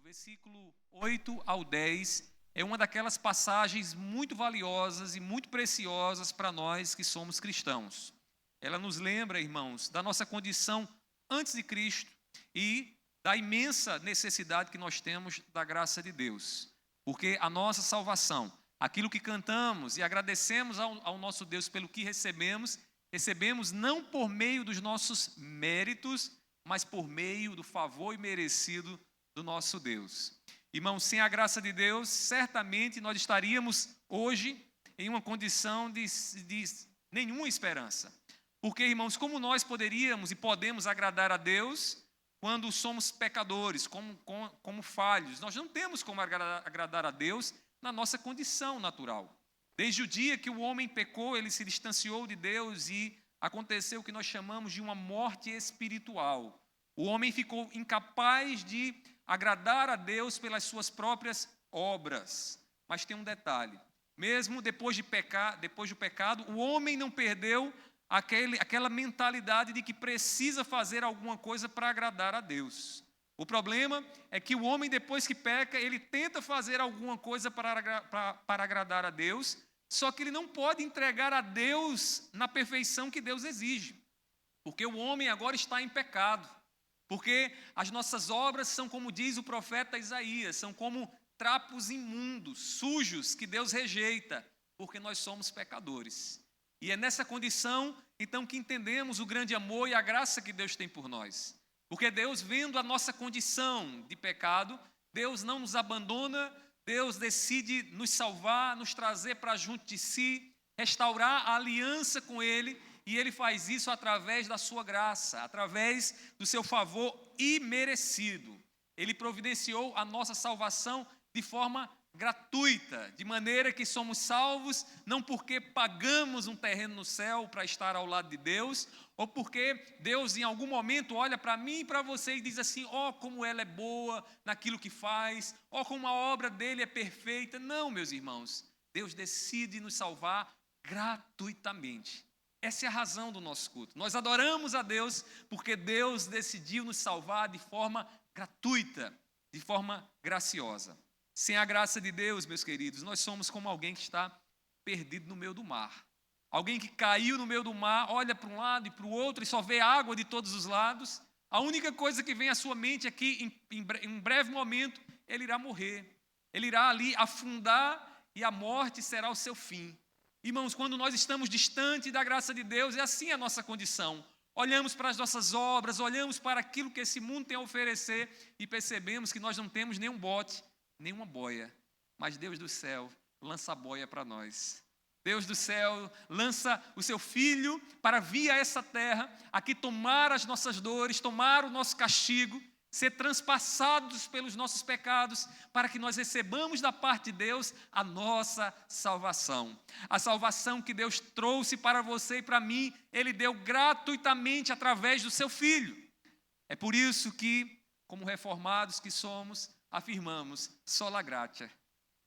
versículo 8 ao 10, é uma daquelas passagens muito valiosas e muito preciosas para nós que somos cristãos. Ela nos lembra, irmãos, da nossa condição antes de Cristo e da imensa necessidade que nós temos da graça de Deus. Porque a nossa salvação, aquilo que cantamos e agradecemos ao nosso Deus pelo que recebemos não por meio dos nossos méritos, mas por meio do favor imerecido do nosso Deus. Irmãos, sem a graça de Deus, certamente nós estaríamos hoje em uma condição de nenhuma esperança. Porque, irmãos, como nós poderíamos e podemos agradar a Deus quando somos pecadores, como falhos? Nós não temos como agradar a Deus na nossa condição natural. Desde o dia que o homem pecou, ele se distanciou de Deus e aconteceu o que nós chamamos de uma morte espiritual. O homem ficou incapaz de agradar a Deus pelas suas próprias obras. Mas tem um detalhe: mesmo depois do pecado, o homem não perdeu aquela mentalidade de que precisa fazer alguma coisa para agradar a Deus. O problema é que o homem, depois que peca, ele tenta fazer alguma coisa para agradar a Deus, só que ele não pode entregar a Deus na perfeição que Deus exige, porque o homem agora está em pecado. Porque as nossas obras são, como diz o profeta Isaías, são como trapos imundos, sujos, que Deus rejeita, porque nós somos pecadores. E é nessa condição, então, que entendemos o grande amor e a graça que Deus tem por nós. Porque Deus, vendo a nossa condição de pecado, Deus não nos abandona, Deus decide nos salvar, nos trazer para junto de si, restaurar a aliança com Ele. E Ele faz isso através da sua graça, através do seu favor imerecido. Ele providenciou a nossa salvação de forma gratuita, de maneira que somos salvos não porque pagamos um terreno no céu para estar ao lado de Deus, ou porque Deus em algum momento olha para mim e para você e diz assim: ó, como ela é boa naquilo que faz, ó, como a obra dele é perfeita. Não, meus irmãos, Deus decide nos salvar gratuitamente. Essa é a razão do nosso culto. Nós adoramos a Deus porque Deus decidiu nos salvar de forma gratuita, de forma graciosa. Sem a graça de Deus, meus queridos, nós somos como alguém que está perdido no meio do mar. Alguém que caiu no meio do mar, olha para um lado e para o outro e só vê água de todos os lados. A única coisa que vem à sua mente é que em um breve momento ele irá morrer. Ele irá ali afundar e a morte será o seu fim. Irmãos, quando nós estamos distante da graça de Deus, é assim a nossa condição. Olhamos para as nossas obras, olhamos para aquilo que esse mundo tem a oferecer e percebemos que nós não temos nenhum bote, nenhuma boia. Mas Deus do céu lança a boia para nós. Deus do céu lança o seu Filho para vir a essa terra, aqui tomar as nossas dores, tomar o nosso castigo, ser transpassados pelos nossos pecados, para que nós recebamos da parte de Deus a nossa salvação. A salvação que Deus trouxe para você e para mim, Ele deu gratuitamente através do seu Filho. É por isso que, como reformados que somos, afirmamos: sola gratia,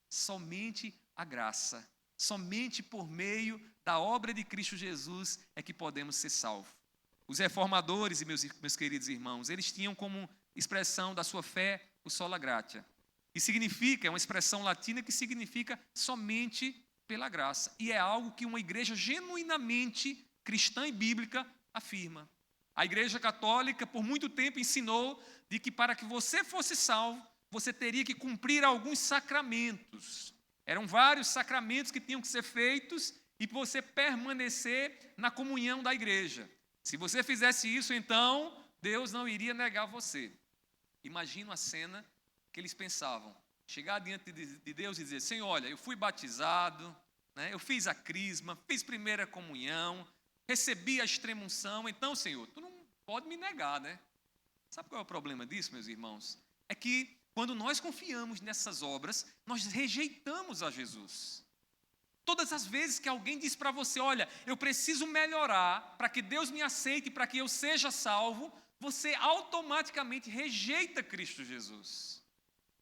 somente a graça, somente por meio da obra de Cristo Jesus é que podemos ser salvos. Os reformadores e meus queridos irmãos, eles tinham como expressão da sua fé o sola gratia, que significa, é uma expressão latina que significa somente pela graça, e é algo que uma igreja genuinamente cristã e bíblica afirma. A Igreja Católica por muito tempo ensinou de que para que você fosse salvo, você teria que cumprir alguns sacramentos. Eram vários sacramentos que tinham que ser feitos e você permanecer na comunhão da igreja. Se você fizesse isso, então Deus não iria negar você. Imagina a cena que eles pensavam: chegar diante de Deus e dizer: Senhor, olha, eu fui batizado, né, eu fiz a crisma, fiz primeira comunhão, recebi a extrema-unção, então, Senhor, tu não pode me negar, né? Sabe qual é o problema disso, meus irmãos? É que quando nós confiamos nessas obras, nós rejeitamos a Jesus. Todas as vezes que alguém diz para você: olha, eu preciso melhorar para que Deus me aceite, para que eu seja salvo, você automaticamente rejeita Cristo Jesus.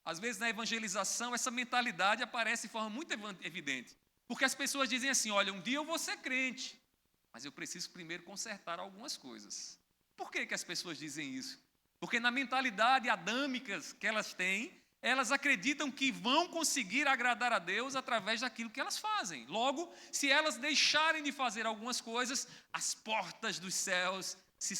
Às vezes na evangelização essa mentalidade aparece de forma muito evidente, porque as pessoas dizem assim: olha, um dia eu vou ser crente, mas eu preciso primeiro consertar algumas coisas. Por que as pessoas dizem isso? Porque na mentalidade adâmica que elas têm, Elas acreditam que vão conseguir agradar a Deus através daquilo que elas fazem. Logo, se elas deixarem de fazer algumas coisas, as portas dos céus se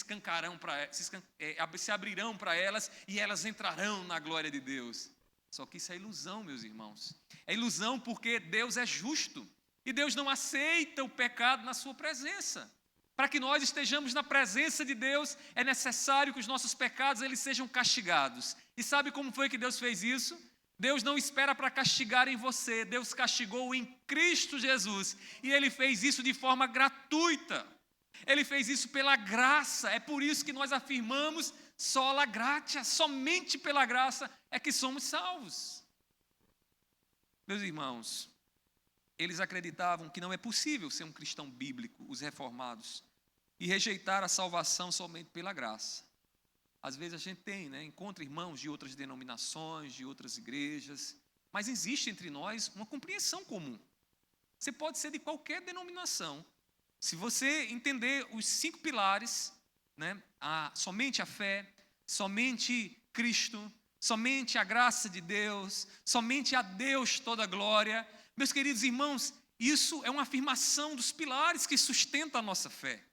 abrirão para elas e elas entrarão na glória de Deus. Só que isso é ilusão, meus irmãos. É ilusão porque Deus é justo e Deus não aceita o pecado na sua presença. Para que nós estejamos na presença de Deus, é necessário que os nossos pecados eles sejam castigados. E sabe como foi que Deus fez isso? Deus não espera para castigar em você, Deus castigou em Cristo Jesus. E Ele fez isso de forma gratuita. Ele fez isso pela graça. É por isso que nós afirmamos sola gratia, somente pela graça é que somos salvos. Meus irmãos, eles acreditavam que não é possível ser um cristão bíblico, os reformados, e rejeitar a salvação somente pela graça. Às vezes a gente encontra irmãos de outras denominações, de outras igrejas, mas existe entre nós uma compreensão comum. Você pode ser de qualquer denominação. Se você entender os 5 pilares, somente a fé, somente Cristo, somente a graça de Deus, somente a Deus toda a glória. Meus queridos irmãos, isso é uma afirmação dos pilares que sustenta a nossa fé.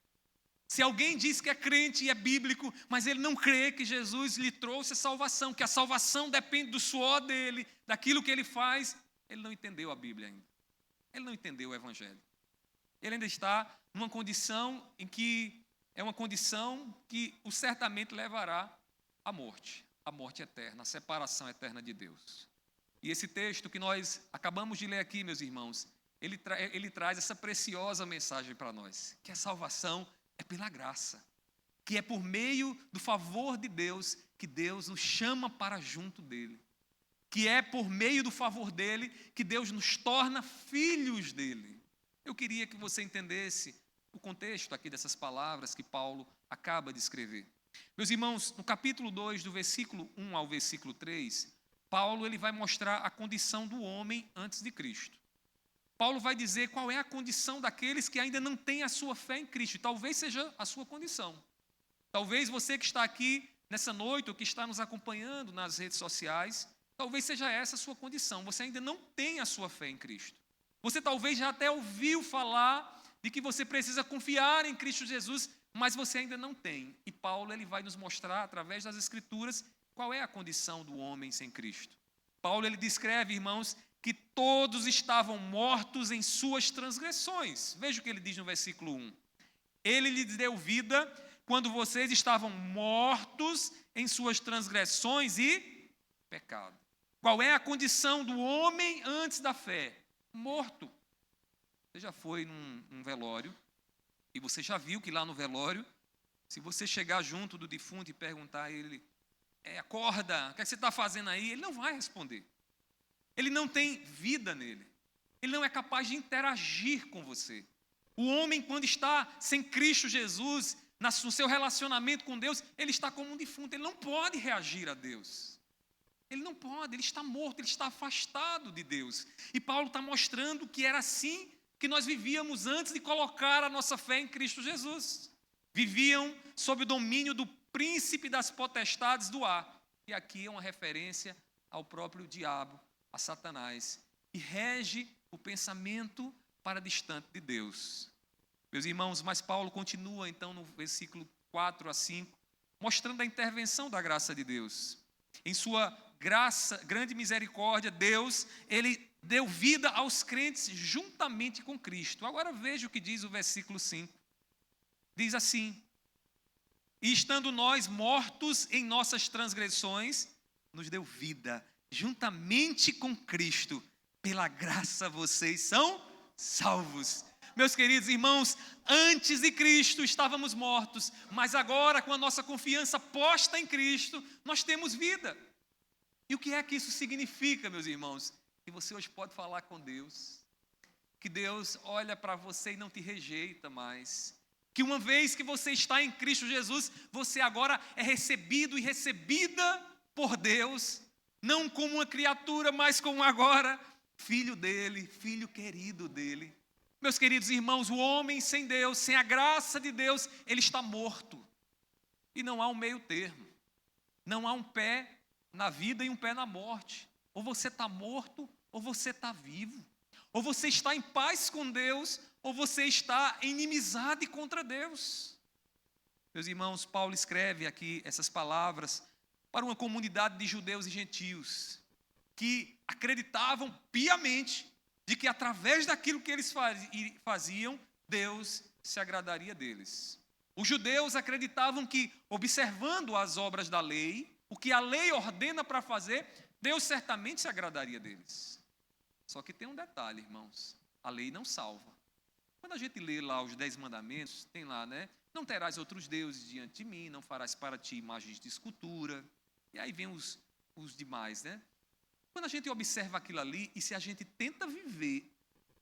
Se alguém diz que é crente e é bíblico, mas ele não crê que Jesus lhe trouxe a salvação, que a salvação depende do suor dele, daquilo que ele faz, ele não entendeu a Bíblia ainda. Ele não entendeu o Evangelho. Ele ainda está numa condição em que é uma condição que o certamente levará à morte eterna, à separação eterna de Deus. E esse texto que nós acabamos de ler aqui, meus irmãos, ele traz essa preciosa mensagem para nós, que a salvação é pela graça, que é por meio do favor de Deus que Deus nos chama para junto dele, que é por meio do favor dele que Deus nos torna filhos dele. Eu queria que você entendesse o contexto aqui dessas palavras que Paulo acaba de escrever. Meus irmãos, no capítulo 2, do versículo 1 ao versículo 3, Paulo ele vai mostrar a condição do homem antes de Cristo. Paulo vai dizer qual é a condição daqueles que ainda não têm a sua fé em Cristo. E talvez seja a sua condição. Talvez você que está aqui nessa noite, ou que está nos acompanhando nas redes sociais, talvez seja essa a sua condição. Você ainda não tem a sua fé em Cristo. Você talvez já até ouviu falar de que você precisa confiar em Cristo Jesus, mas você ainda não tem. E Paulo ele vai nos mostrar, através das Escrituras, qual é a condição do homem sem Cristo. Paulo ele descreve, irmãos, que todos estavam mortos em suas transgressões. Veja o que ele diz no versículo 1. Ele lhes deu vida quando vocês estavam mortos em suas transgressões e pecado. Qual é a condição do homem antes da fé? Morto. Você já foi num velório e você já viu que lá no velório, se você chegar junto do defunto e perguntar a ele, acorda, o que você está fazendo aí? Ele não vai responder. Ele não tem vida nele. Ele não é capaz de interagir com você. O homem, quando está sem Cristo Jesus, no seu relacionamento com Deus, ele está como um defunto. Ele não pode reagir a Deus. Ele não pode, ele está morto, ele está afastado de Deus. E Paulo está mostrando que era assim que nós vivíamos antes de colocar a nossa fé em Cristo Jesus. Viviam sob o domínio do príncipe das potestades do ar. E aqui é uma referência ao próprio diabo, a Satanás, e rege o pensamento para distante de Deus. Meus irmãos, mas Paulo continua então no versículo 4 a 5, mostrando a intervenção da graça de Deus. Em sua graça, grande misericórdia, Deus, ele deu vida aos crentes juntamente com Cristo. Agora veja o que diz o versículo 5. Diz assim: e estando nós mortos em nossas transgressões, nos deu vida juntamente com Cristo, pela graça vocês são salvos. Meus queridos irmãos, antes de Cristo estávamos mortos, mas agora com a nossa confiança posta em Cristo, nós temos vida. E o que é que isso significa, meus irmãos? Que você hoje pode falar com Deus, que Deus olha para você e não te rejeita mais, que uma vez que você está em Cristo Jesus, você agora é recebido e recebida por Deus, não como uma criatura, mas como agora filho dele, filho querido dele. Meus queridos irmãos, o homem sem Deus, sem a graça de Deus, ele está morto. E não há um meio termo. Não há um pé na vida e um pé na morte. Ou você está morto, ou você está vivo. Ou você está em paz com Deus, ou você está em inimizade contra Deus. Meus irmãos, Paulo escreve aqui essas palavras para uma comunidade de judeus e gentios que acreditavam piamente de que através daquilo que eles faziam, Deus se agradaria deles. Os judeus acreditavam que, observando as obras da lei, o que a lei ordena para fazer, Deus certamente se agradaria deles. Só que tem um detalhe, irmãos, a lei não salva. Quando a gente lê lá os 10 mandamentos, tem lá, né? Não terás outros deuses diante de mim, não farás para ti imagens de escultura. E aí vem os demais, né? Quando a gente observa aquilo ali, e se a gente tenta viver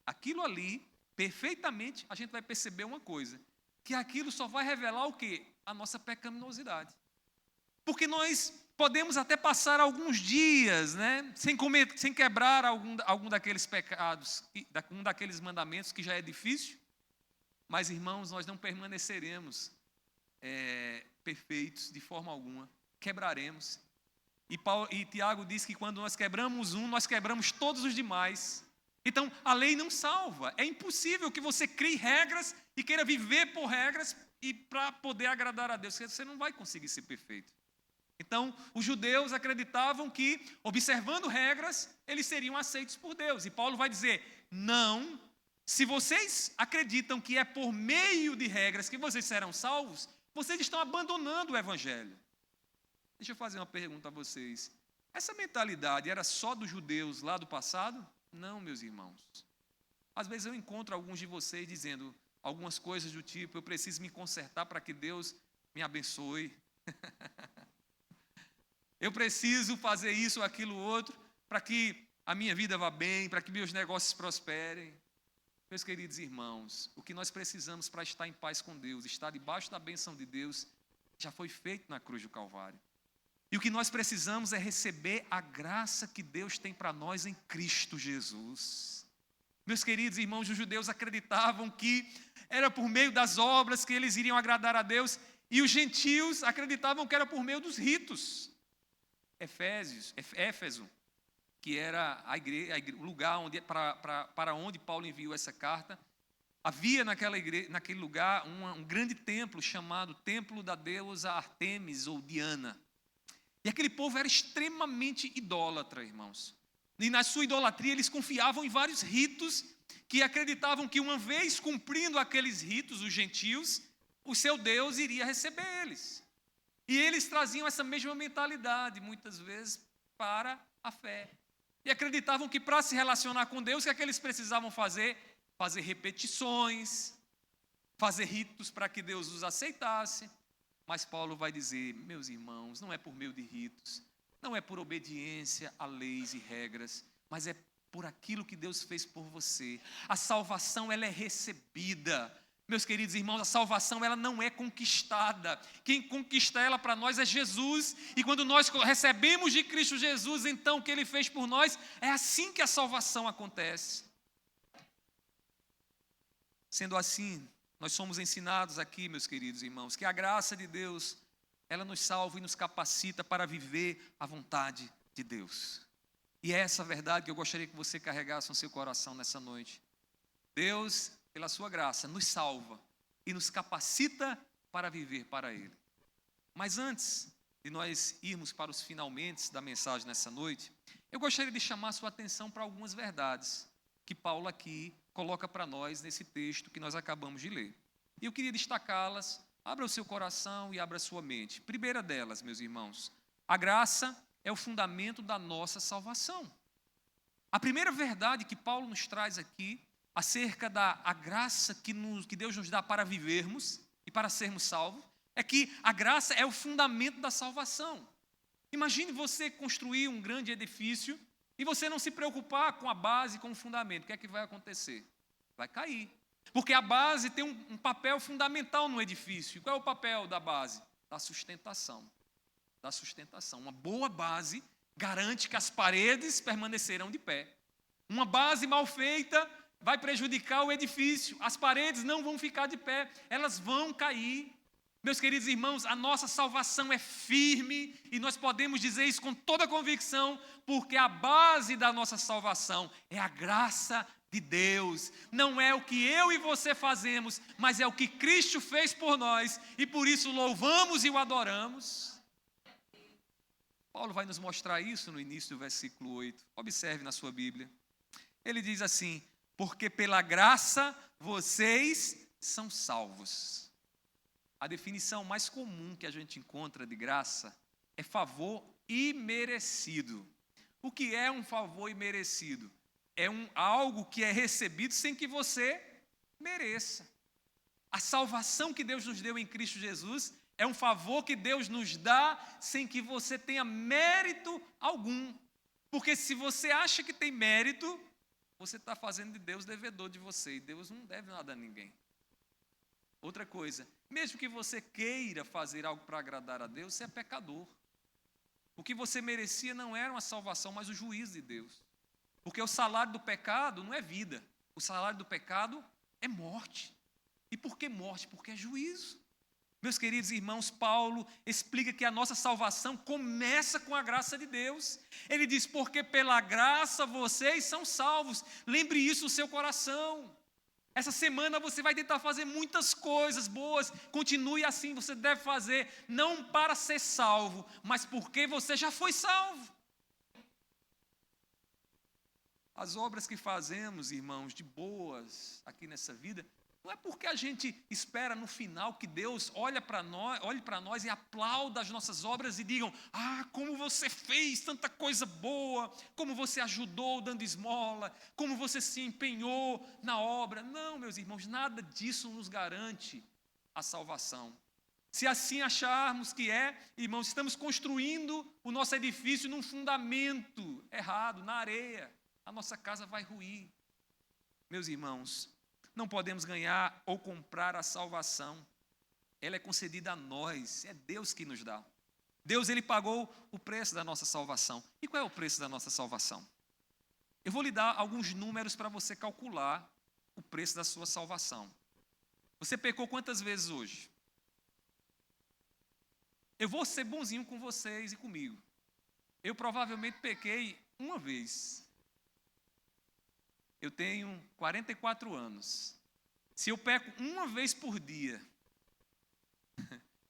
aquilo ali perfeitamente, a gente vai perceber uma coisa, que aquilo só vai revelar o quê? A nossa pecaminosidade. Porque nós podemos até passar alguns dias, né, sem quebrar algum daqueles pecados, um daqueles mandamentos que já é difícil, mas, irmãos, nós não permaneceremos perfeitos de forma alguma, quebraremos. E Tiago diz que quando nós quebramos um, nós quebramos todos os demais. Então, a lei não salva. É impossível que você crie regras e queira viver por regras e para poder agradar a Deus. Você não vai conseguir ser perfeito. Então, os judeus acreditavam que, observando regras, eles seriam aceitos por Deus. E Paulo vai dizer, não, se vocês acreditam que é por meio de regras que vocês serão salvos, vocês estão abandonando o Evangelho. Deixa eu fazer uma pergunta a vocês. Essa mentalidade era só dos judeus lá do passado? Não, meus irmãos. Às vezes eu encontro alguns de vocês dizendo algumas coisas do tipo, eu preciso me consertar para que Deus me abençoe. Eu preciso fazer isso ou aquilo outro para que a minha vida vá bem, para que meus negócios prosperem. Meus queridos irmãos, o que nós precisamos para estar em paz com Deus, estar debaixo da bênção de Deus, já foi feito na cruz do Calvário. E o que nós precisamos é receber a graça que Deus tem para nós em Cristo Jesus. Meus queridos irmãos, os judeus acreditavam que era por meio das obras que eles iriam agradar a Deus, e os gentios acreditavam que era por meio dos ritos. Éfeso, que era o lugar para onde Paulo enviou essa carta, havia naquele lugar um grande templo chamado Templo da deusa Artemis ou Diana. E aquele povo era extremamente idólatra, irmãos. E na sua idolatria eles confiavam em vários ritos que acreditavam que uma vez cumprindo aqueles ritos, os gentios, o seu Deus iria receber eles. E eles traziam essa mesma mentalidade, muitas vezes, para a fé. E acreditavam que para se relacionar com Deus, o que é que eles precisavam fazer? Fazer repetições, fazer ritos para que Deus os aceitasse. Mas Paulo vai dizer, meus irmãos, não é por meio de ritos, não é por obediência a leis e regras, mas é por aquilo que Deus fez por você. A salvação, ela é recebida. Meus queridos irmãos, a salvação, ela não é conquistada. Quem conquista ela para nós é Jesus. E quando nós recebemos de Cristo Jesus, então o que Ele fez por nós, é assim que a salvação acontece. Sendo assim, nós somos ensinados aqui, meus queridos irmãos, que a graça de Deus, ela nos salva e nos capacita para viver a vontade de Deus. E é essa verdade que eu gostaria que você carregasse no seu coração nessa noite. Deus, pela sua graça, nos salva e nos capacita para viver para Ele. Mas antes de nós irmos para os finalmente da mensagem nessa noite, eu gostaria de chamar a sua atenção para algumas verdades que Paulo aqui coloca para nós nesse texto que nós acabamos de ler. E eu queria destacá-las. Abra o seu coração e abra a sua mente. Primeira delas, meus irmãos, a graça é o fundamento da nossa salvação. A primeira verdade que Paulo nos traz aqui, acerca da graça que Deus nos dá para vivermos e para sermos salvos, é que a graça é o fundamento da salvação. Imagine você construir um grande edifício e você não se preocupar com a base, com o fundamento. O que é que vai acontecer? Vai cair. Porque a base tem um papel fundamental no edifício. Qual é o papel da base? Da sustentação. Da sustentação. Uma boa base garante que as paredes permanecerão de pé. Uma base mal feita vai prejudicar o edifício. As paredes não vão ficar de pé, elas vão cair. Meus queridos irmãos, a nossa salvação é firme e nós podemos dizer isso com toda convicção, porque a base da nossa salvação é a graça de Deus. Não é o que eu e você fazemos, mas é o que Cristo fez por nós e por isso louvamos e o adoramos. Paulo vai nos mostrar isso no início do versículo 8. Observe na sua Bíblia. Ele diz assim: porque pela graça vocês são salvos. A definição mais comum que a gente encontra de graça é favor imerecido. O que é um favor imerecido? É algo que é recebido sem que você mereça. A salvação que Deus nos deu em Cristo Jesus é um favor que Deus nos dá sem que você tenha mérito algum. Porque se você acha que tem mérito, você está fazendo de Deus devedor de você. E Deus não deve nada a ninguém. Outra coisa, mesmo que você queira fazer algo para agradar a Deus, você é pecador. O que você merecia não era uma salvação, mas o juízo de Deus. Porque o salário do pecado não é vida. O salário do pecado é morte. E por que morte? Porque é juízo. Meus queridos irmãos, Paulo explica que a nossa salvação começa com a graça de Deus. Ele diz, porque pela graça vocês são salvos. Lembre isso no seu coração. Essa semana você vai tentar fazer muitas coisas boas, continue assim, você deve fazer, não para ser salvo, mas porque você já foi salvo. As obras que fazemos, irmãos, de boas aqui nessa vida, não é porque a gente espera no final que Deus olhe para nós e aplauda as nossas obras e digam, como você fez tanta coisa boa, como você ajudou dando esmola, como você se empenhou na obra. Não, meus irmãos, nada disso nos garante a salvação. Se assim acharmos que irmãos, estamos construindo o nosso edifício num fundamento errado, na areia, a nossa casa vai ruir. Meus irmãos, não podemos ganhar ou comprar a salvação. Ela é concedida a nós, é Deus que nos dá. Deus, Ele pagou o preço da nossa salvação. E qual é o preço da nossa salvação? Eu vou lhe dar alguns números para você calcular o preço da sua salvação. Você pecou quantas vezes hoje? Eu vou ser bonzinho com vocês e comigo. Eu provavelmente pequei uma vez. Eu tenho 44 anos. Se eu peco uma vez por dia,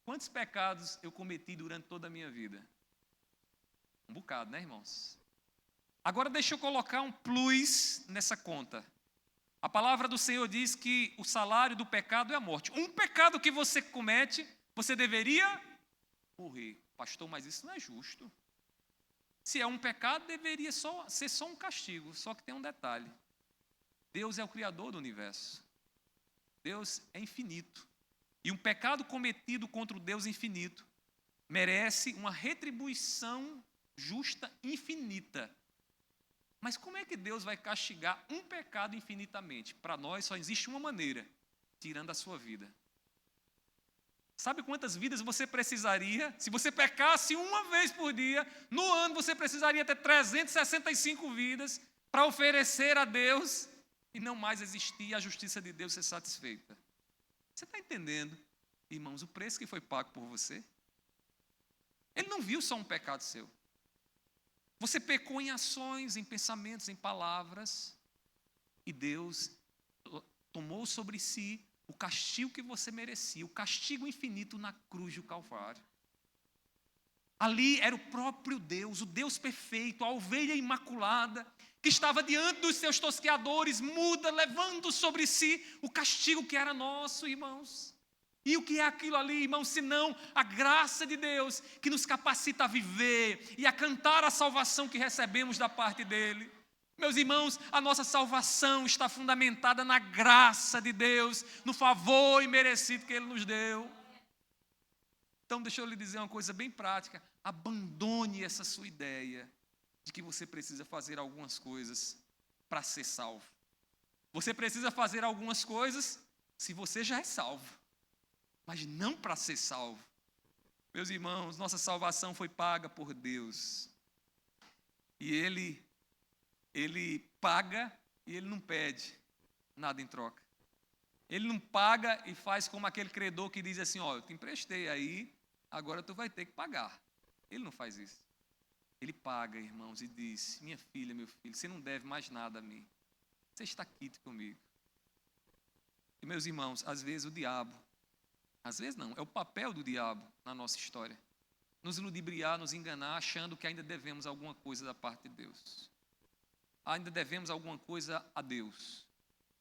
quantos pecados eu cometi durante toda a minha vida? Um bocado, né, irmãos? Agora deixa eu colocar um plus nessa conta. A palavra do Senhor diz que o salário do pecado é a morte. Um pecado que você comete, você deveria morrer. Pastor, mas isso não é justo. Se é um pecado, deveria ser só um castigo. Só que tem um detalhe. Deus é o Criador do universo. Deus é infinito. E um pecado cometido contra o Deus infinito merece uma retribuição justa infinita. Mas como é que Deus vai castigar um pecado infinitamente? Para nós só existe uma maneira, tirando a sua vida. Sabe quantas vidas você precisaria? Se você pecasse uma vez por dia, no ano você precisaria ter 365 vidas para oferecer a Deus e não mais existir a justiça de Deus ser satisfeita. Você está entendendo, irmãos, o preço que foi pago por você? Ele não viu só um pecado seu. Você pecou em ações, em pensamentos, em palavras, e Deus tomou sobre si o castigo que você merecia, o castigo infinito na cruz do Calvário. Ali era o próprio Deus, o Deus perfeito, a ovelha imaculada, que estava diante dos seus tosqueadores, muda, levando sobre si o castigo que era nosso, irmãos. E o que é aquilo ali, irmãos, senão a graça de Deus que nos capacita a viver e a cantar a salvação que recebemos da parte dEle. Meus irmãos, a nossa salvação está fundamentada na graça de Deus, no favor imerecido que Ele nos deu. Então, deixa eu lhe dizer uma coisa bem prática. Abandone essa sua ideia de que você precisa fazer algumas coisas para ser salvo. Você precisa fazer algumas coisas se você já é salvo, mas não para ser salvo. Meus irmãos, nossa salvação foi paga por Deus. E Ele paga e Ele não pede nada em troca. Ele não paga e faz como aquele credor que diz assim, ó, eu te emprestei aí, agora tu vai ter que pagar. Ele não faz isso. Ele paga, irmãos, e diz, minha filha, meu filho, você não deve mais nada a mim. Você está quite comigo. E, meus irmãos, às vezes o diabo, às vezes não, é o papel do diabo na nossa história, nos ludibriar, nos enganar, achando que ainda devemos alguma coisa da parte de Deus. Ainda devemos alguma coisa a Deus.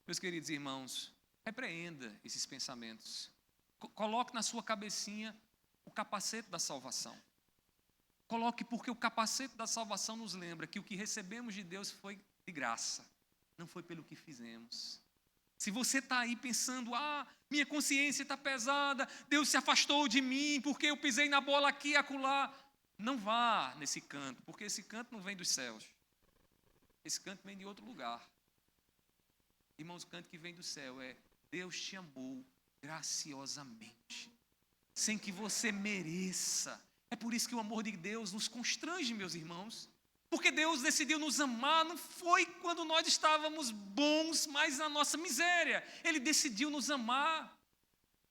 Meus queridos irmãos, repreenda esses pensamentos. Coloque na sua cabecinha o capacete da salvação. Coloque, porque o capacete da salvação nos lembra que o que recebemos de Deus foi de graça, não foi pelo que fizemos. Se você está aí pensando, minha consciência está pesada, Deus se afastou de mim porque eu pisei na bola aqui e acolá, não vá nesse canto, porque esse canto não vem dos céus. Esse canto vem de outro lugar. Irmãos, o canto que vem do céu é Deus te amou graciosamente, sem que você mereça. É por isso que o amor de Deus nos constrange, meus irmãos. Porque Deus decidiu nos amar, não foi quando nós estávamos bons, mas na nossa miséria. Ele decidiu nos amar.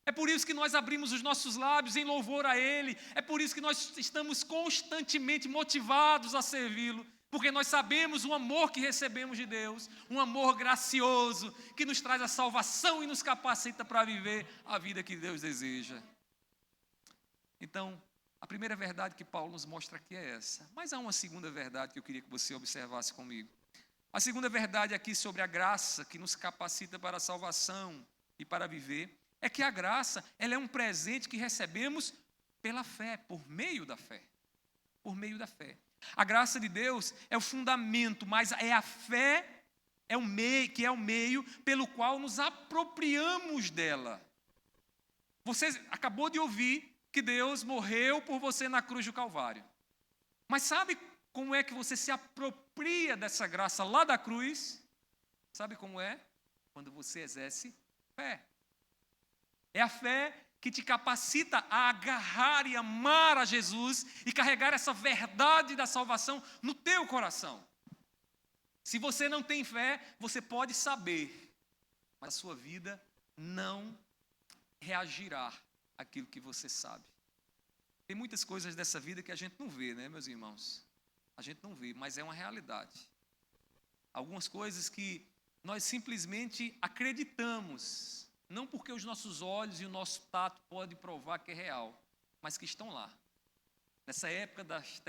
É por isso que nós abrimos os nossos lábios em louvor a Ele. É por isso que nós estamos constantemente motivados a servi-lo. Porque nós sabemos o amor que recebemos de Deus, um amor gracioso, que nos traz a salvação e nos capacita para viver a vida que Deus deseja. Então, a primeira verdade que Paulo nos mostra aqui é essa. Mas há uma segunda verdade que eu queria que você observasse comigo. A segunda verdade aqui sobre a graça que nos capacita para a salvação e para viver, é que a graça, ela é um presente que recebemos pela fé, por meio da fé. Por meio da fé. A graça de Deus é o fundamento, mas é a fé que é o meio pelo qual nos apropriamos dela. Você acabou de ouvir que Deus morreu por você na cruz do Calvário. Mas sabe como é que você se apropria dessa graça lá da cruz? Sabe como é? Quando você exerce fé. É a fé que te capacita a agarrar e amar a Jesus e carregar essa verdade da salvação no teu coração. Se você não tem fé, você pode saber, mas a sua vida não reagirá àquilo que você sabe. Tem muitas coisas dessa vida que a gente não vê, né, meus irmãos? A gente não vê, mas é uma realidade. Algumas coisas que nós simplesmente acreditamos, não porque os nossos olhos e o nosso tato podem provar que é real, mas que estão lá. Nessa época das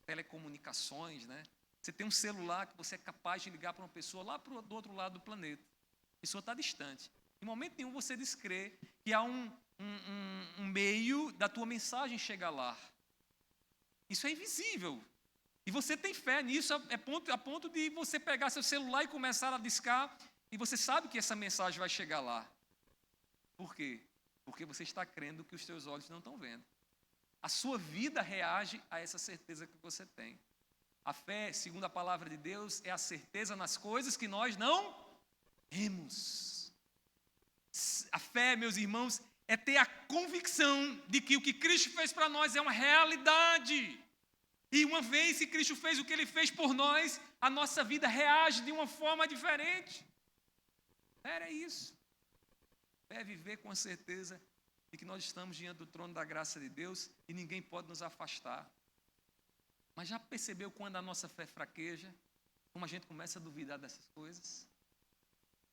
telecomunicações, né? Você tem um celular que você é capaz de ligar para uma pessoa lá do outro lado do planeta. A pessoa está distante. Em momento nenhum você descrê que há um meio da tua mensagem chegar lá. Isso é invisível. E você tem fé nisso a ponto de você pegar seu celular e começar a discar e você sabe que essa mensagem vai chegar lá. Por quê? Porque você está crendo que os teus olhos não estão vendo. A sua vida reage a essa certeza que você tem. A fé, segundo a palavra de Deus, é a certeza nas coisas que nós não vemos. A fé, meus irmãos, é ter a convicção de que o que Cristo fez para nós é uma realidade. E uma vez que Cristo fez o que Ele fez por nós, a nossa vida reage de uma forma diferente. Era isso. É viver com a certeza de que nós estamos diante do trono da graça de Deus e ninguém pode nos afastar. Mas já percebeu quando a nossa fé fraqueja? Como a gente começa a duvidar dessas coisas?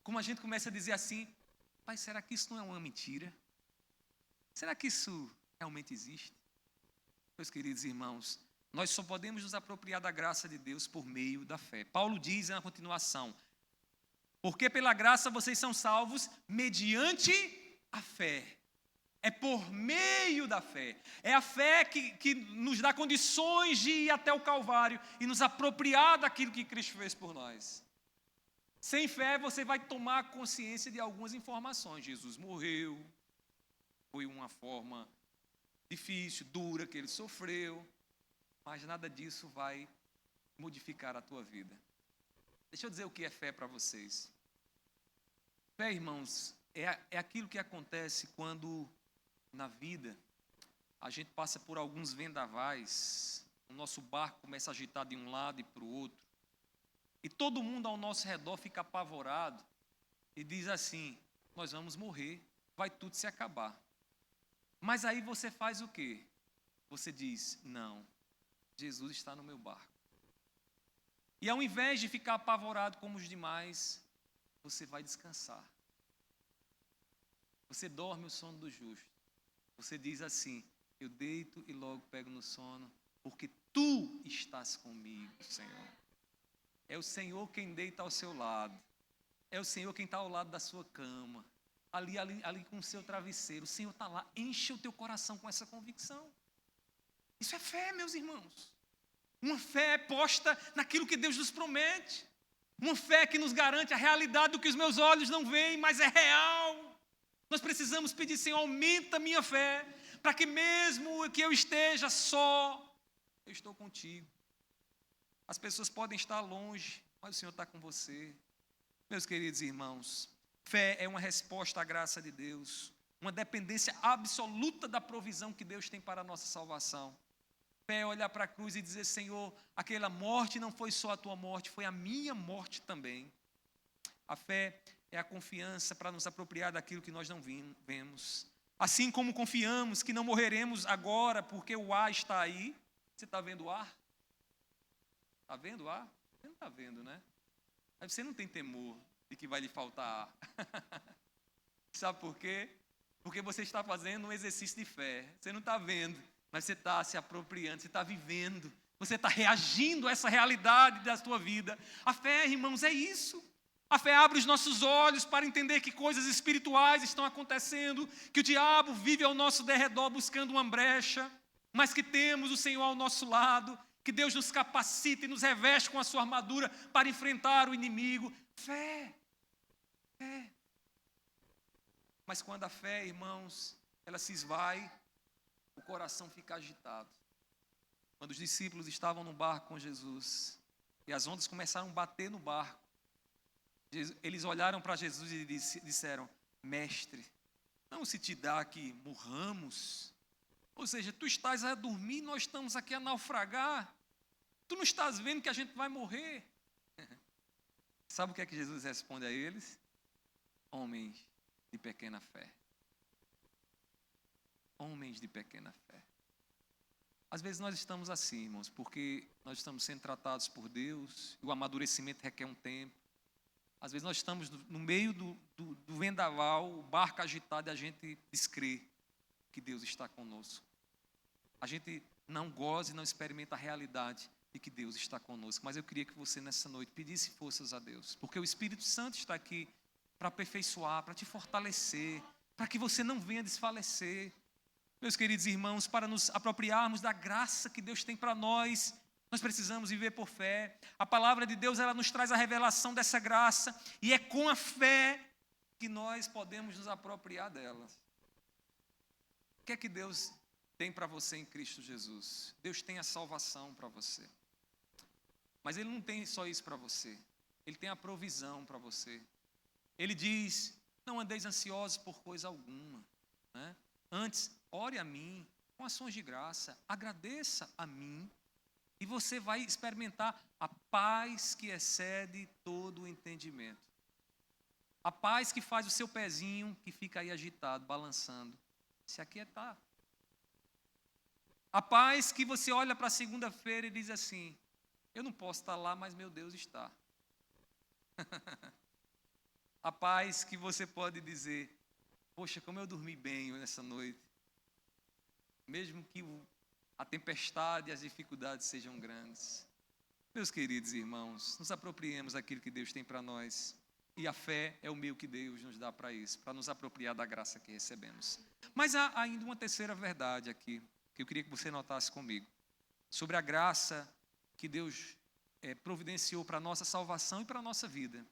Como a gente começa a dizer assim, pai, será que isso não é uma mentira? Será que isso realmente existe? Meus queridos irmãos, nós só podemos nos apropriar da graça de Deus por meio da fé. Paulo diz na continuação, porque pela graça vocês são salvos mediante a fé. É por meio da fé. É a fé que nos dá condições de ir até o Calvário e nos apropriar daquilo que Cristo fez por nós. Sem fé, você vai tomar consciência de algumas informações. Jesus morreu, foi uma forma difícil, dura que ele sofreu, mas nada disso vai modificar a tua vida. Deixa eu dizer o que é fé para vocês. Fé, irmãos, é aquilo que acontece quando na vida a gente passa por alguns vendavais, o nosso barco começa a agitar de um lado e para o outro, e todo mundo ao nosso redor fica apavorado e diz assim, nós vamos morrer, vai tudo se acabar. Mas aí você faz o quê? Você diz, não, Jesus está no meu barco. E ao invés de ficar apavorado como os demais, você vai descansar. Você dorme o sono do justo. Você diz assim, eu deito e logo pego no sono, porque tu estás comigo, Senhor. É o Senhor quem deita ao seu lado. É o Senhor quem está ao lado da sua cama. Ali com o seu travesseiro. O Senhor está lá. Enche o teu coração com essa convicção. Isso é fé, meus irmãos. Uma fé posta naquilo que Deus nos promete. Uma fé que nos garante a realidade do que os meus olhos não veem, mas é real. Nós precisamos pedir, Senhor, aumenta a minha fé, para que mesmo que eu esteja só, eu estou contigo. As pessoas podem estar longe, mas o Senhor está com você. Meus queridos irmãos, fé é uma resposta à graça de Deus, uma dependência absoluta da provisão que Deus tem para a nossa salvação. Fé é olhar para a cruz e dizer, Senhor, aquela morte não foi só a tua morte, foi a minha morte também. A fé é a confiança para nos apropriar daquilo que nós não vemos. Assim como confiamos que não morreremos agora porque o ar está aí. Você está vendo o ar? Está vendo o ar? Você não está vendo, né? Aí você não tem temor de que vai lhe faltar ar. Sabe por quê? Porque você está fazendo um exercício de fé. Você não está vendo, mas você está se apropriando, você está vivendo. Você está reagindo a essa realidade da sua vida. A fé, irmãos, é isso. A fé abre os nossos olhos para entender que coisas espirituais estão acontecendo, que o diabo vive ao nosso derredor buscando uma brecha, mas que temos o Senhor ao nosso lado, que Deus nos capacita e nos reveste com a sua armadura para enfrentar o inimigo. Fé. Fé. Mas quando a fé, irmãos, ela se esvai, o coração fica agitado. Quando os discípulos estavam no barco com Jesus, e as ondas começaram a bater no barco, eles olharam para Jesus e disseram, mestre, não se te dá que morramos? Ou seja, tu estás a dormir, nós estamos aqui a naufragar. Tu não estás vendo que a gente vai morrer? Sabe o que é que Jesus responde a eles? Homens de pequena fé. Homens de pequena fé. Às vezes nós estamos assim, irmãos, porque nós estamos sendo tratados por Deus, e o amadurecimento requer um tempo. Às vezes nós estamos no meio do vendaval, o barco agitado, e a gente descrê que Deus está conosco. A gente não goza e não experimenta a realidade de que Deus está conosco. Mas eu queria que você nessa noite pedisse forças a Deus, porque o Espírito Santo está aqui para aperfeiçoar, para te fortalecer, para que você não venha desfalecer. Meus queridos irmãos, para nos apropriarmos da graça que Deus tem para nós, nós precisamos viver por fé. A palavra de Deus, ela nos traz a revelação dessa graça, e é com a fé que nós podemos nos apropriar delas. O que é que Deus tem para você em Cristo Jesus? Deus tem a salvação para você. Mas Ele não tem só isso para você. Ele tem a provisão para você. Ele diz, não andeis ansiosos por coisa alguma, né? Antes, ore a mim com ações de graça, agradeça a mim, e você vai experimentar a paz que excede todo o entendimento. A paz que faz o seu pezinho, que fica aí agitado, balançando, se aquietar. A paz que você olha para a segunda-feira e diz assim, eu não posso estar lá, mas meu Deus está. A paz que você pode dizer, poxa, como eu dormi bem nessa noite. Mesmo que a tempestade e as dificuldades sejam grandes. Meus queridos irmãos, nos apropriemos daquilo que Deus tem para nós. E a fé é o meio que Deus nos dá para isso, para nos apropriar da graça que recebemos. Mas há ainda uma terceira verdade aqui, que eu queria que você notasse comigo. Sobre a graça que Deus providenciou para a nossa salvação e para a nossa vida.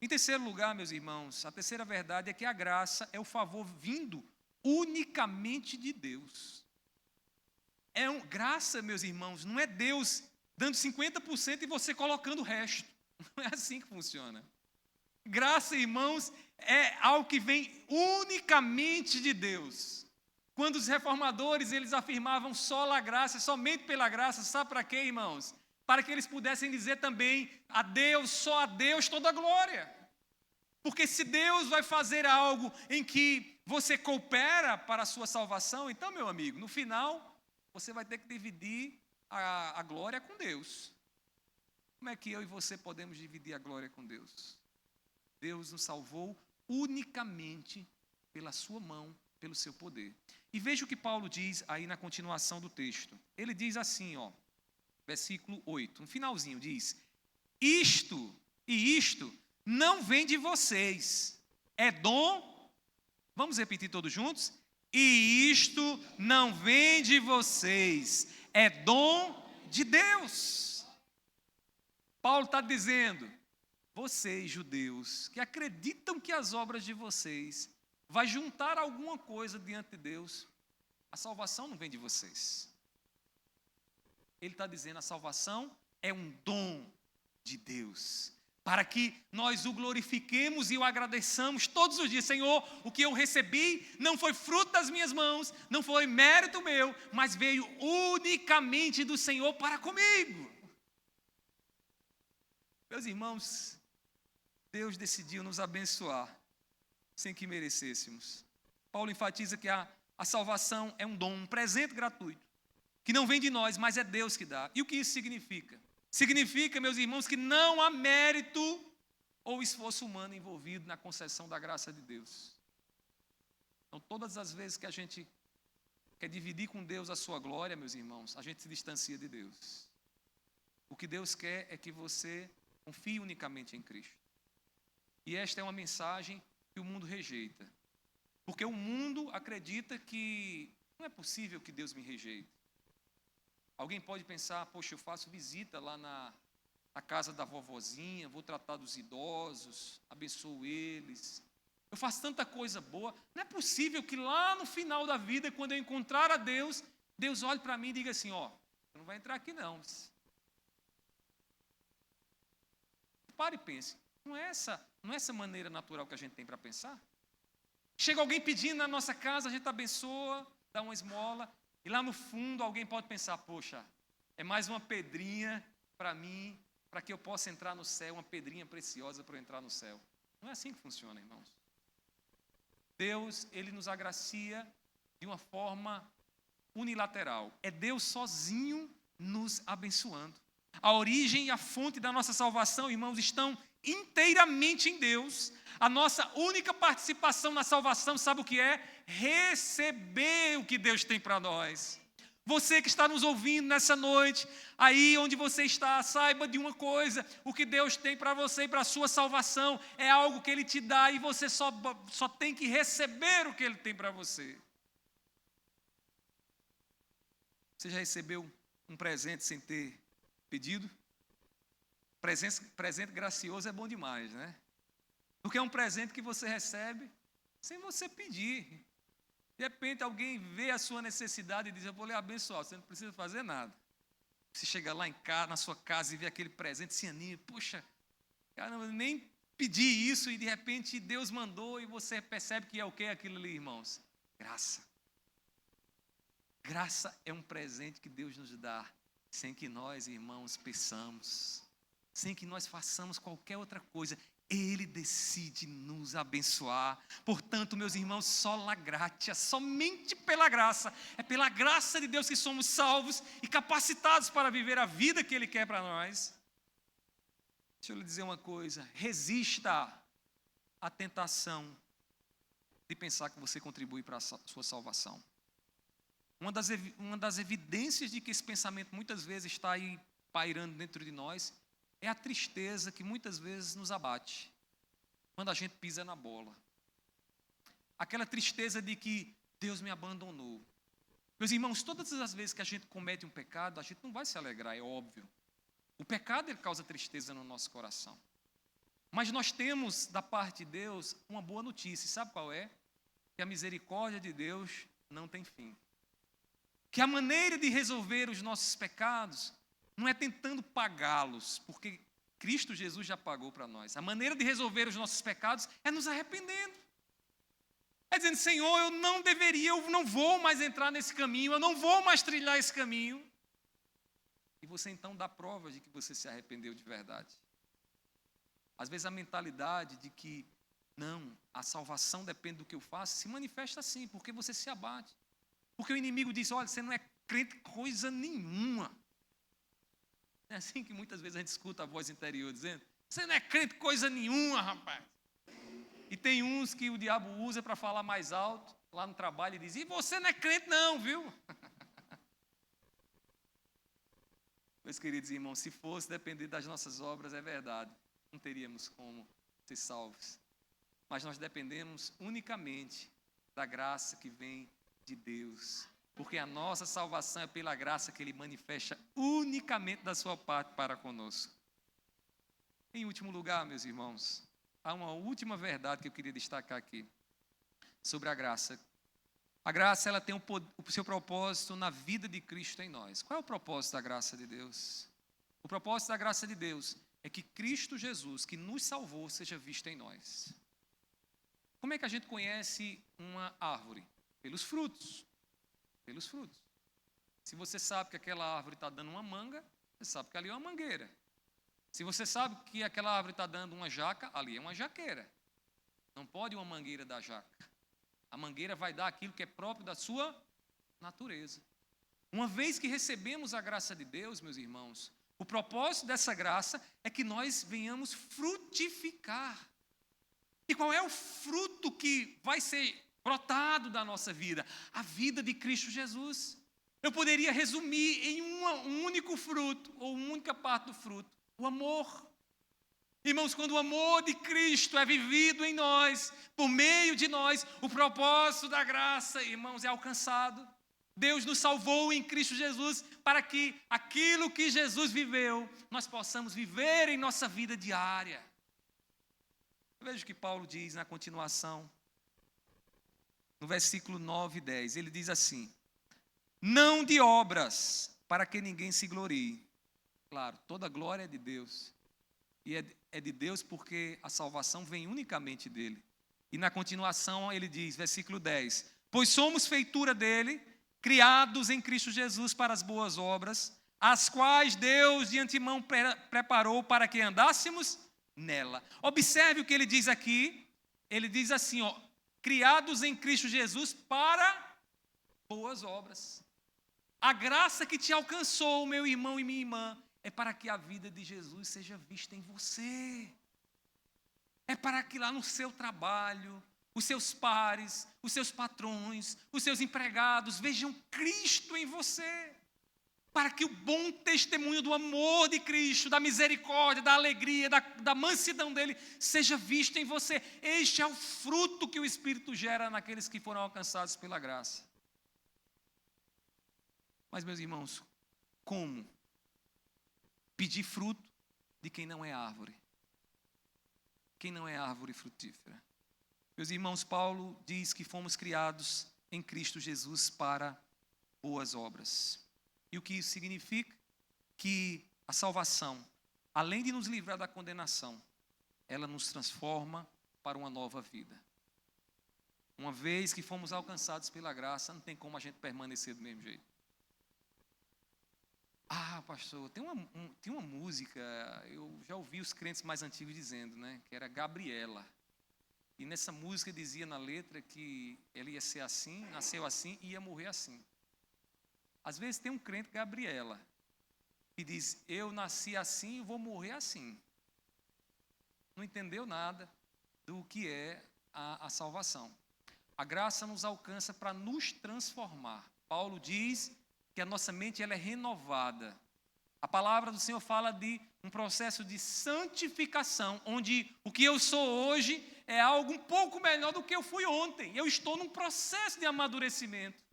Em terceiro lugar, meus irmãos, a terceira verdade é que a graça é o favor vindo unicamente de Deus. Graça, meus irmãos, não é Deus dando 50% e você colocando o resto. Não é assim que funciona. Graça, irmãos, é algo que vem unicamente de Deus. Quando os reformadores, eles afirmavam só a graça, somente pela graça, sabe para quê, irmãos? Para que eles pudessem dizer também a Deus, só a Deus, toda a glória. Porque se Deus vai fazer algo em que você coopera para a sua salvação, então, meu amigo, no final, você vai ter que dividir a glória com Deus. Como é que eu e você podemos dividir a glória com Deus? Deus nos salvou unicamente pela sua mão, pelo seu poder. E veja o que Paulo diz aí na continuação do texto. Ele diz assim, versículo 8, no finalzinho, diz: isto não vem de vocês, é dom, vamos repetir todos juntos? E isto não vem de vocês, é dom de Deus. Paulo está dizendo, vocês judeus, que acreditam que as obras de vocês vai juntar alguma coisa diante de Deus, a salvação não vem de vocês. Ele está dizendo, a salvação é um dom de Deus, para que nós o glorifiquemos e o agradeçamos todos os dias. Senhor, o que eu recebi não foi fruto das minhas mãos, não foi mérito meu, mas veio unicamente do Senhor para comigo. Meus irmãos, Deus decidiu nos abençoar sem que merecêssemos. Paulo enfatiza que a salvação é um dom, um presente gratuito, que não vem de nós, mas é Deus que dá. E o que isso significa? Significa, meus irmãos, que não há mérito ou esforço humano envolvido na concessão da graça de Deus. Então, todas as vezes que a gente quer dividir com Deus a sua glória, meus irmãos, a gente se distancia de Deus. O que Deus quer é que você confie unicamente em Cristo. E esta é uma mensagem que o mundo rejeita. Porque o mundo acredita que não é possível que Deus me rejeite. Alguém pode pensar, poxa, eu faço visita lá na casa da vovozinha, vou tratar dos idosos, abençoo eles. Eu faço tanta coisa boa. Não é possível que lá no final da vida, quando eu encontrar a Deus, Deus olhe para mim e diga assim, você não vai entrar aqui não. Pare e pense, não é essa maneira natural que a gente tem para pensar? Chega alguém pedindo na nossa casa, a gente abençoa, dá uma esmola, e lá no fundo alguém pode pensar, poxa, é mais uma pedrinha para mim, para que eu possa entrar no céu, uma pedrinha preciosa para eu entrar no céu. Não é assim que funciona, irmãos. Deus, Ele nos agracia de uma forma unilateral. É Deus sozinho nos abençoando. A origem e a fonte da nossa salvação, irmãos, estão inteiramente em Deus. A nossa única participação na salvação, sabe o que é? Receber o que Deus tem para nós. Você que está nos ouvindo nessa noite, aí onde você está, saiba de uma coisa: o que Deus tem para você e para a sua salvação é algo que Ele te dá e você só tem que receber o que Ele tem para você. Você já recebeu um presente sem ter pedido? Presente gracioso é bom demais, né? Porque é um presente que você recebe sem você pedir. De repente alguém vê a sua necessidade e diz, eu vou lhe abençoar, você não precisa fazer nada. Você chega lá na sua casa e vê aquele presente, se anima, puxa, caramba, eu nem pedi isso e de repente Deus mandou e você percebe que é o que aquilo ali, irmãos? Graça. Graça é um presente que Deus nos dá, sem que nós, irmãos, peçamos, sem que nós façamos qualquer outra coisa. Ele decide nos abençoar. Portanto, meus irmãos, sola gratia, somente pela graça. É pela graça de Deus que somos salvos e capacitados para viver a vida que Ele quer para nós. Deixa eu lhe dizer uma coisa: resista à tentação de pensar que você contribui para a sua salvação. Uma das evidências de que esse pensamento muitas vezes está aí pairando dentro de nós é a tristeza que muitas vezes nos abate quando a gente pisa na bola. Aquela tristeza de que Deus me abandonou. Meus irmãos, todas as vezes que a gente comete um pecado, a gente não vai se alegrar, é óbvio. O pecado, ele causa tristeza no nosso coração. Mas nós temos da parte de Deus uma boa notícia. Sabe qual é? Que a misericórdia de Deus não tem fim. Que a maneira de resolver os nossos pecados não é tentando pagá-los, porque Cristo Jesus já pagou para nós. A maneira de resolver os nossos pecados é nos arrependendo. É dizendo, Senhor, eu não vou mais entrar nesse caminho, eu não vou mais trilhar esse caminho. E você então dá provas de que você se arrependeu de verdade. Às vezes a mentalidade de que Não, a salvação depende do que eu faço, se manifesta assim, porque você se abate. Porque o inimigo diz, olha, você não é crente coisa nenhuma. É assim que muitas vezes a gente escuta a voz interior dizendo, você não é crente coisa nenhuma, rapaz. E tem uns que o diabo usa para falar mais alto, lá no trabalho, e diz, e você não é crente não, viu? Meus queridos irmãos, se fosse depender das nossas obras, é verdade, não teríamos como ser salvos. Mas nós dependemos unicamente da graça que vem de Deus. Porque a nossa salvação é pela graça que Ele manifesta unicamente da sua parte para conosco. Em último lugar, meus irmãos, há uma última verdade que eu queria destacar aqui sobre a graça. A graça, ela tem o seu propósito na vida de Cristo em nós. Qual é o propósito da graça de Deus? O propósito da graça de Deus é que Cristo Jesus, que nos salvou, seja visto em nós. Como é que a gente conhece uma árvore? Pelos frutos. Pelos frutos. Se você sabe que aquela árvore está dando uma manga, você sabe que ali é uma mangueira. Se você sabe que aquela árvore está dando uma jaca, ali é uma jaqueira. Não pode uma mangueira dar jaca. A mangueira vai dar aquilo que é próprio da sua natureza. Uma vez que recebemos a graça de Deus, meus irmãos, o propósito dessa graça é que nós venhamos frutificar. E qual é o fruto que vai ser brotado da nossa vida? A vida de Cristo Jesus. Eu poderia resumir em um único fruto, ou uma única parte do fruto, o amor. Irmãos, quando o amor de Cristo é vivido em nós, por meio de nós, o propósito da graça, irmãos, é alcançado. Deus nos salvou em Cristo Jesus para que aquilo que Jesus viveu, nós possamos viver em nossa vida diária. Veja o que Paulo diz na continuação, no versículo 9 e 10. Ele diz assim, não de obras, para que ninguém se glorie. Claro, toda glória é de Deus. E é de Deus porque a salvação vem unicamente dele. E na continuação ele diz, versículo 10, pois somos feitura dele, criados em Cristo Jesus para as boas obras, as quais Deus de antemão preparou para que andássemos nela. Observe o que ele diz aqui, ele diz assim, ó, criados em Cristo Jesus para boas obras. A graça que te alcançou, meu irmão e minha irmã, é para que a vida de Jesus seja vista em você. É para que lá no seu trabalho, os seus pares, os seus patrões, os seus empregados vejam Cristo em você. Para que o bom testemunho do amor de Cristo, da misericórdia, da alegria, da mansidão dele, seja visto em você. Este é o fruto que o Espírito gera naqueles que foram alcançados pela graça. Mas, meus irmãos, como pedir fruto de quem não é árvore? Quem não é árvore frutífera? Meus irmãos, Paulo diz que fomos criados em Cristo Jesus para boas obras. E o que isso significa? Que a salvação, além de nos livrar da condenação, ela nos transforma para uma nova vida. Uma vez que fomos alcançados pela graça, não tem como a gente permanecer do mesmo jeito. Ah, pastor, tem uma música, eu já ouvi os crentes mais antigos dizendo, né, que era Gabriela. E nessa música dizia na letra que ele ia ser assim, nasceu assim e ia morrer assim. Às vezes tem um crente Gabriela, que diz, eu nasci assim e vou morrer assim. Não entendeu nada do que é a salvação. A graça nos alcança para nos transformar. Paulo diz que a nossa mente ela é renovada. A palavra do Senhor fala de um processo de santificação, onde o que eu sou hoje é algo um pouco melhor do que eu fui ontem. Eu estou num processo de amadurecimento.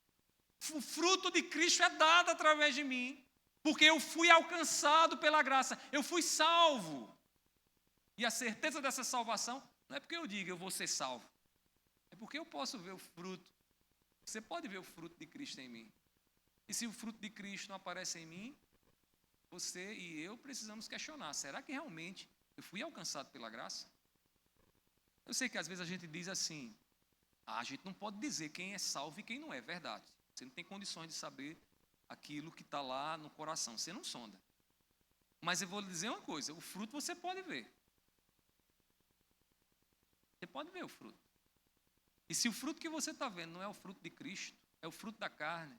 O fruto de Cristo é dado através de mim, porque eu fui alcançado pela graça, eu fui salvo. E a certeza dessa salvação não é porque eu digo eu vou ser salvo, é porque eu posso ver o fruto. Você pode ver o fruto de Cristo em mim. E se o fruto de Cristo não aparece em mim, você e eu precisamos questionar, será que realmente eu fui alcançado pela graça? Eu sei que às vezes a gente diz assim, a gente não pode dizer quem é salvo e quem não é, verdade. Você não tem condições de saber aquilo que está lá no coração, você não sonda. Mas eu vou lhe dizer uma coisa, o fruto você pode ver. Você pode ver o fruto. E se o fruto que você está vendo não é o fruto de Cristo, é o fruto da carne,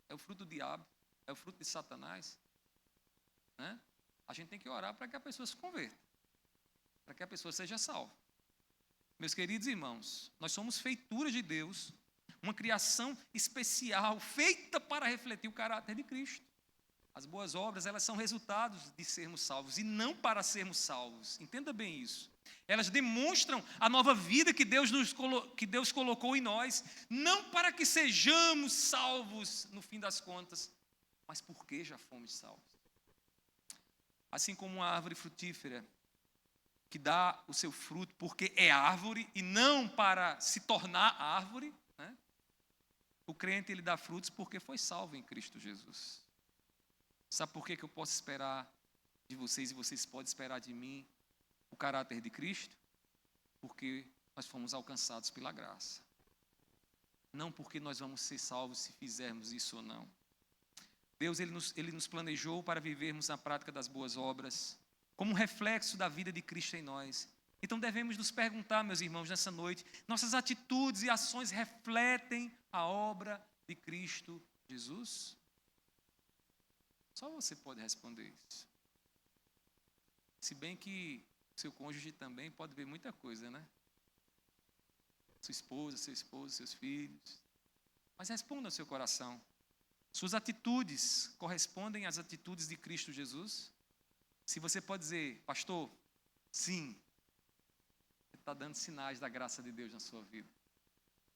é o fruto do diabo, é o fruto de Satanás, né? A gente tem que orar para que a pessoa se converta, para que a pessoa seja salva. Meus queridos irmãos, nós somos feitura de Deus, uma criação especial, feita para refletir o caráter de Cristo. As boas obras, elas são resultados de sermos salvos e não para sermos salvos. Entenda bem isso. Elas demonstram a nova vida que Deus colocou em nós, não para que sejamos salvos no fim das contas, mas porque já fomos salvos. Assim como uma árvore frutífera que dá o seu fruto porque é árvore e não para se tornar árvore, né? O crente, ele dá frutos porque foi salvo em Cristo Jesus. Sabe por que eu posso esperar de vocês e vocês podem esperar de mim o caráter de Cristo? Porque nós fomos alcançados pela graça. Não porque nós vamos ser salvos se fizermos isso ou não. Deus, ele nos planejou para vivermos na prática das boas obras, como um reflexo da vida de Cristo em nós. Então devemos nos perguntar, meus irmãos, nessa noite, nossas atitudes e ações refletem a obra de Cristo Jesus? Só você pode responder isso. Se bem que seu cônjuge também pode ver muita coisa, né? Sua esposa, seu esposo, seus filhos. Mas responda ao seu coração. Suas atitudes correspondem às atitudes de Cristo Jesus? Se você pode dizer, pastor, sim, você está dando sinais da graça de Deus na sua vida.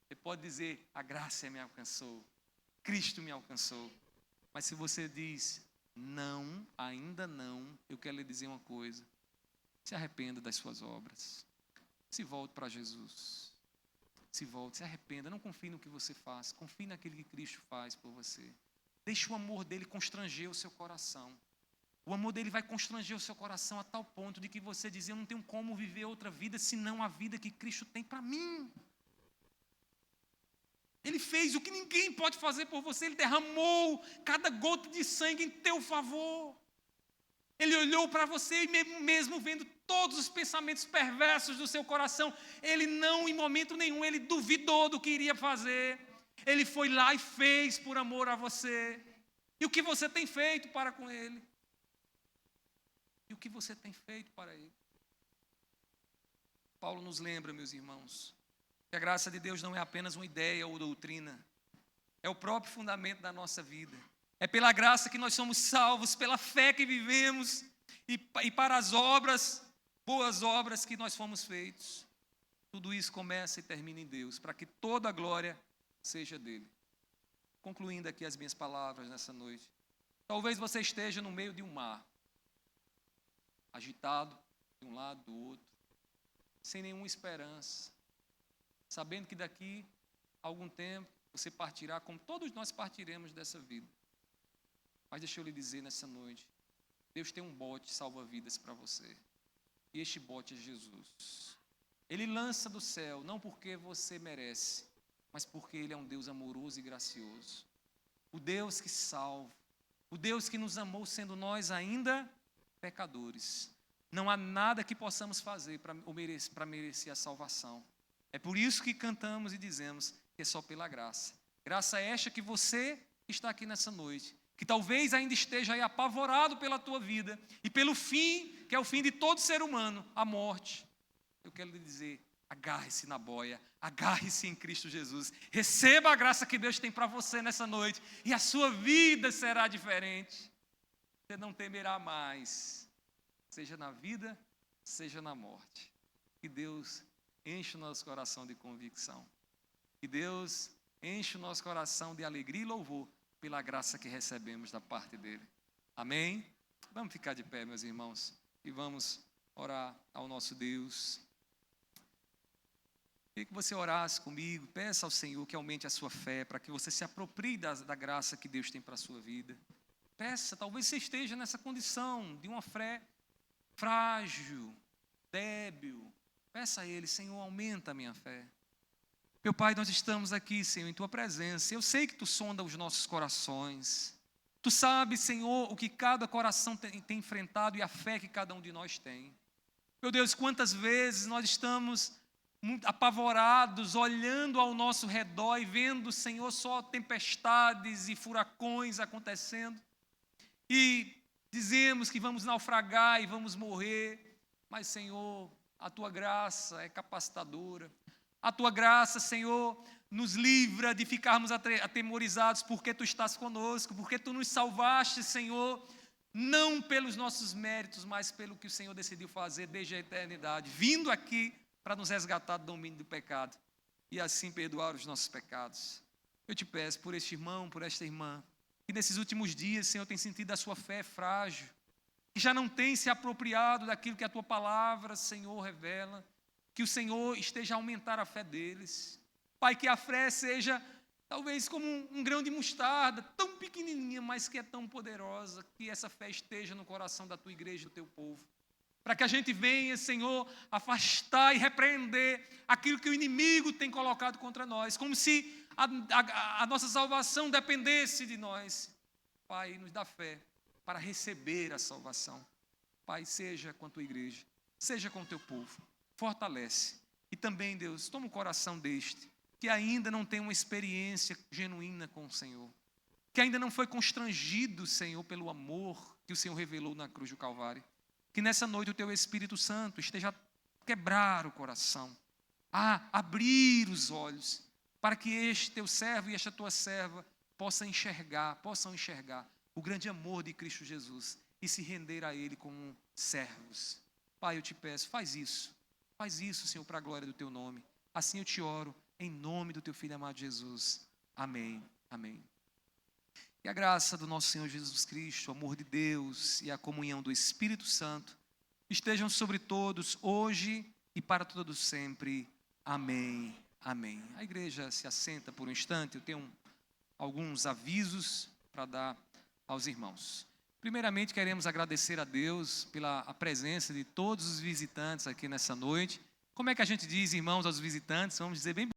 Você pode dizer, a graça me alcançou, Cristo me alcançou. Mas se você diz, não, ainda não, eu quero lhe dizer uma coisa. Se arrependa das suas obras. Se volte para Jesus. Se volte, se arrependa. Não confie no que você faz. Confie naquilo que Cristo faz por você. Deixe o amor dele constranger o seu coração. O amor dele vai constranger o seu coração a tal ponto de que você diz, eu não tenho como viver outra vida senão a vida que Cristo tem para mim. Ele fez o que ninguém pode fazer por você. Ele derramou cada gota de sangue em teu favor. Ele olhou para você e mesmo vendo todos os pensamentos perversos do seu coração, ele não, em momento nenhum, ele duvidou do que iria fazer. Ele foi lá e fez por amor a você. E o que você tem feito para com ele? E o que você tem feito para ele? Paulo nos lembra, meus irmãos, que a graça de Deus não é apenas uma ideia ou doutrina. É o próprio fundamento da nossa vida. É pela graça que nós somos salvos, pela fé que vivemos e para as obras, boas obras que nós fomos feitos. Tudo isso começa e termina em Deus, para que toda a glória seja dele. Concluindo aqui as minhas palavras nessa noite. Talvez você esteja no meio de um mar, agitado de um lado, do outro, sem nenhuma esperança, sabendo que daqui a algum tempo você partirá, como todos nós partiremos dessa vida. Mas deixa eu lhe dizer nessa noite, Deus tem um bote salva-vidas para você. E este bote é Jesus. Ele lança do céu, não porque você merece, mas porque Ele é um Deus amoroso e gracioso. O Deus que salva, o Deus que nos amou sendo nós ainda pecadores. Não há nada que possamos fazer para merecer a salvação. É por isso que cantamos e dizemos que é só pela graça. Graça esta que você está aqui nessa noite, que talvez ainda esteja aí apavorado pela tua vida e pelo fim, que é o fim de todo ser humano, a morte. Eu quero lhe dizer, agarre-se na boia, agarre-se em Cristo Jesus, receba a graça que Deus tem para você nessa noite e a sua vida será diferente. Você não temerá mais, seja na vida, seja na morte. Que Deus enche o nosso coração de convicção. Que Deus enche o nosso coração de alegria e louvor pela graça que recebemos da parte dele. Amém? Vamos ficar de pé, meus irmãos, e vamos orar ao nosso Deus. Queria que você orasse comigo, peça ao Senhor que aumente a sua fé, para que você se aproprie da graça que Deus tem para a sua vida. Peça, talvez você esteja nessa condição de uma fé frágil, débil. Peça a Ele, Senhor, aumenta a minha fé. Meu Pai, nós estamos aqui, Senhor, em Tua presença. Eu sei que Tu sonda os nossos corações. Tu sabes, Senhor, o que cada coração tem enfrentado e a fé que cada um de nós tem. Meu Deus, quantas vezes nós estamos apavorados, olhando ao nosso redor e vendo, Senhor, só tempestades e furacões acontecendo. E dizemos que vamos naufragar e vamos morrer, mas, Senhor, a Tua graça é capacitadora. A Tua graça, Senhor, nos livra de ficarmos atemorizados, porque Tu estás conosco, porque Tu nos salvaste, Senhor, não pelos nossos méritos, mas pelo que o Senhor decidiu fazer desde a eternidade, vindo aqui para nos resgatar do domínio do pecado e assim perdoar os nossos pecados. Eu te peço por este irmão, por esta irmã, que nesses últimos dias, Senhor, tem sentido a sua fé frágil, que já não tem se apropriado daquilo que a Tua palavra, Senhor, revela, que o Senhor esteja a aumentar a fé deles. Pai, que a fé seja talvez como um grão de mostarda, tão pequenininha, mas que é tão poderosa, que essa fé esteja no coração da Tua igreja, do Teu povo. Para que a gente venha, Senhor, afastar e repreender aquilo que o inimigo tem colocado contra nós, como se a nossa salvação dependesse de nós. Pai, nos dá fé para receber a salvação. Pai, seja com a Tua igreja, seja com o Teu povo, fortalece. E também, Deus, toma o coração deste, que ainda não tem uma experiência genuína com o Senhor, que ainda não foi constrangido, Senhor, pelo amor que o Senhor revelou na cruz do Calvário. Que nessa noite o Teu Espírito Santo esteja a quebrar o coração, a abrir os olhos, para que este Teu servo e esta Tua serva possam enxergar o grande amor de Cristo Jesus e se render a Ele como servos. Pai, eu te peço, faz isso, Senhor, para a glória do Teu nome. Assim eu te oro, em nome do Teu Filho amado Jesus. Amém, amém. Que a graça do nosso Senhor Jesus Cristo, o amor de Deus e a comunhão do Espírito Santo estejam sobre todos, hoje e para todos sempre. Amém, amém. A igreja se assenta por um instante, eu tenho alguns avisos para dar aos irmãos. Primeiramente, queremos agradecer a Deus pela presença de todos os visitantes aqui nessa noite. Como é que a gente diz, irmãos, aos visitantes? Vamos dizer bem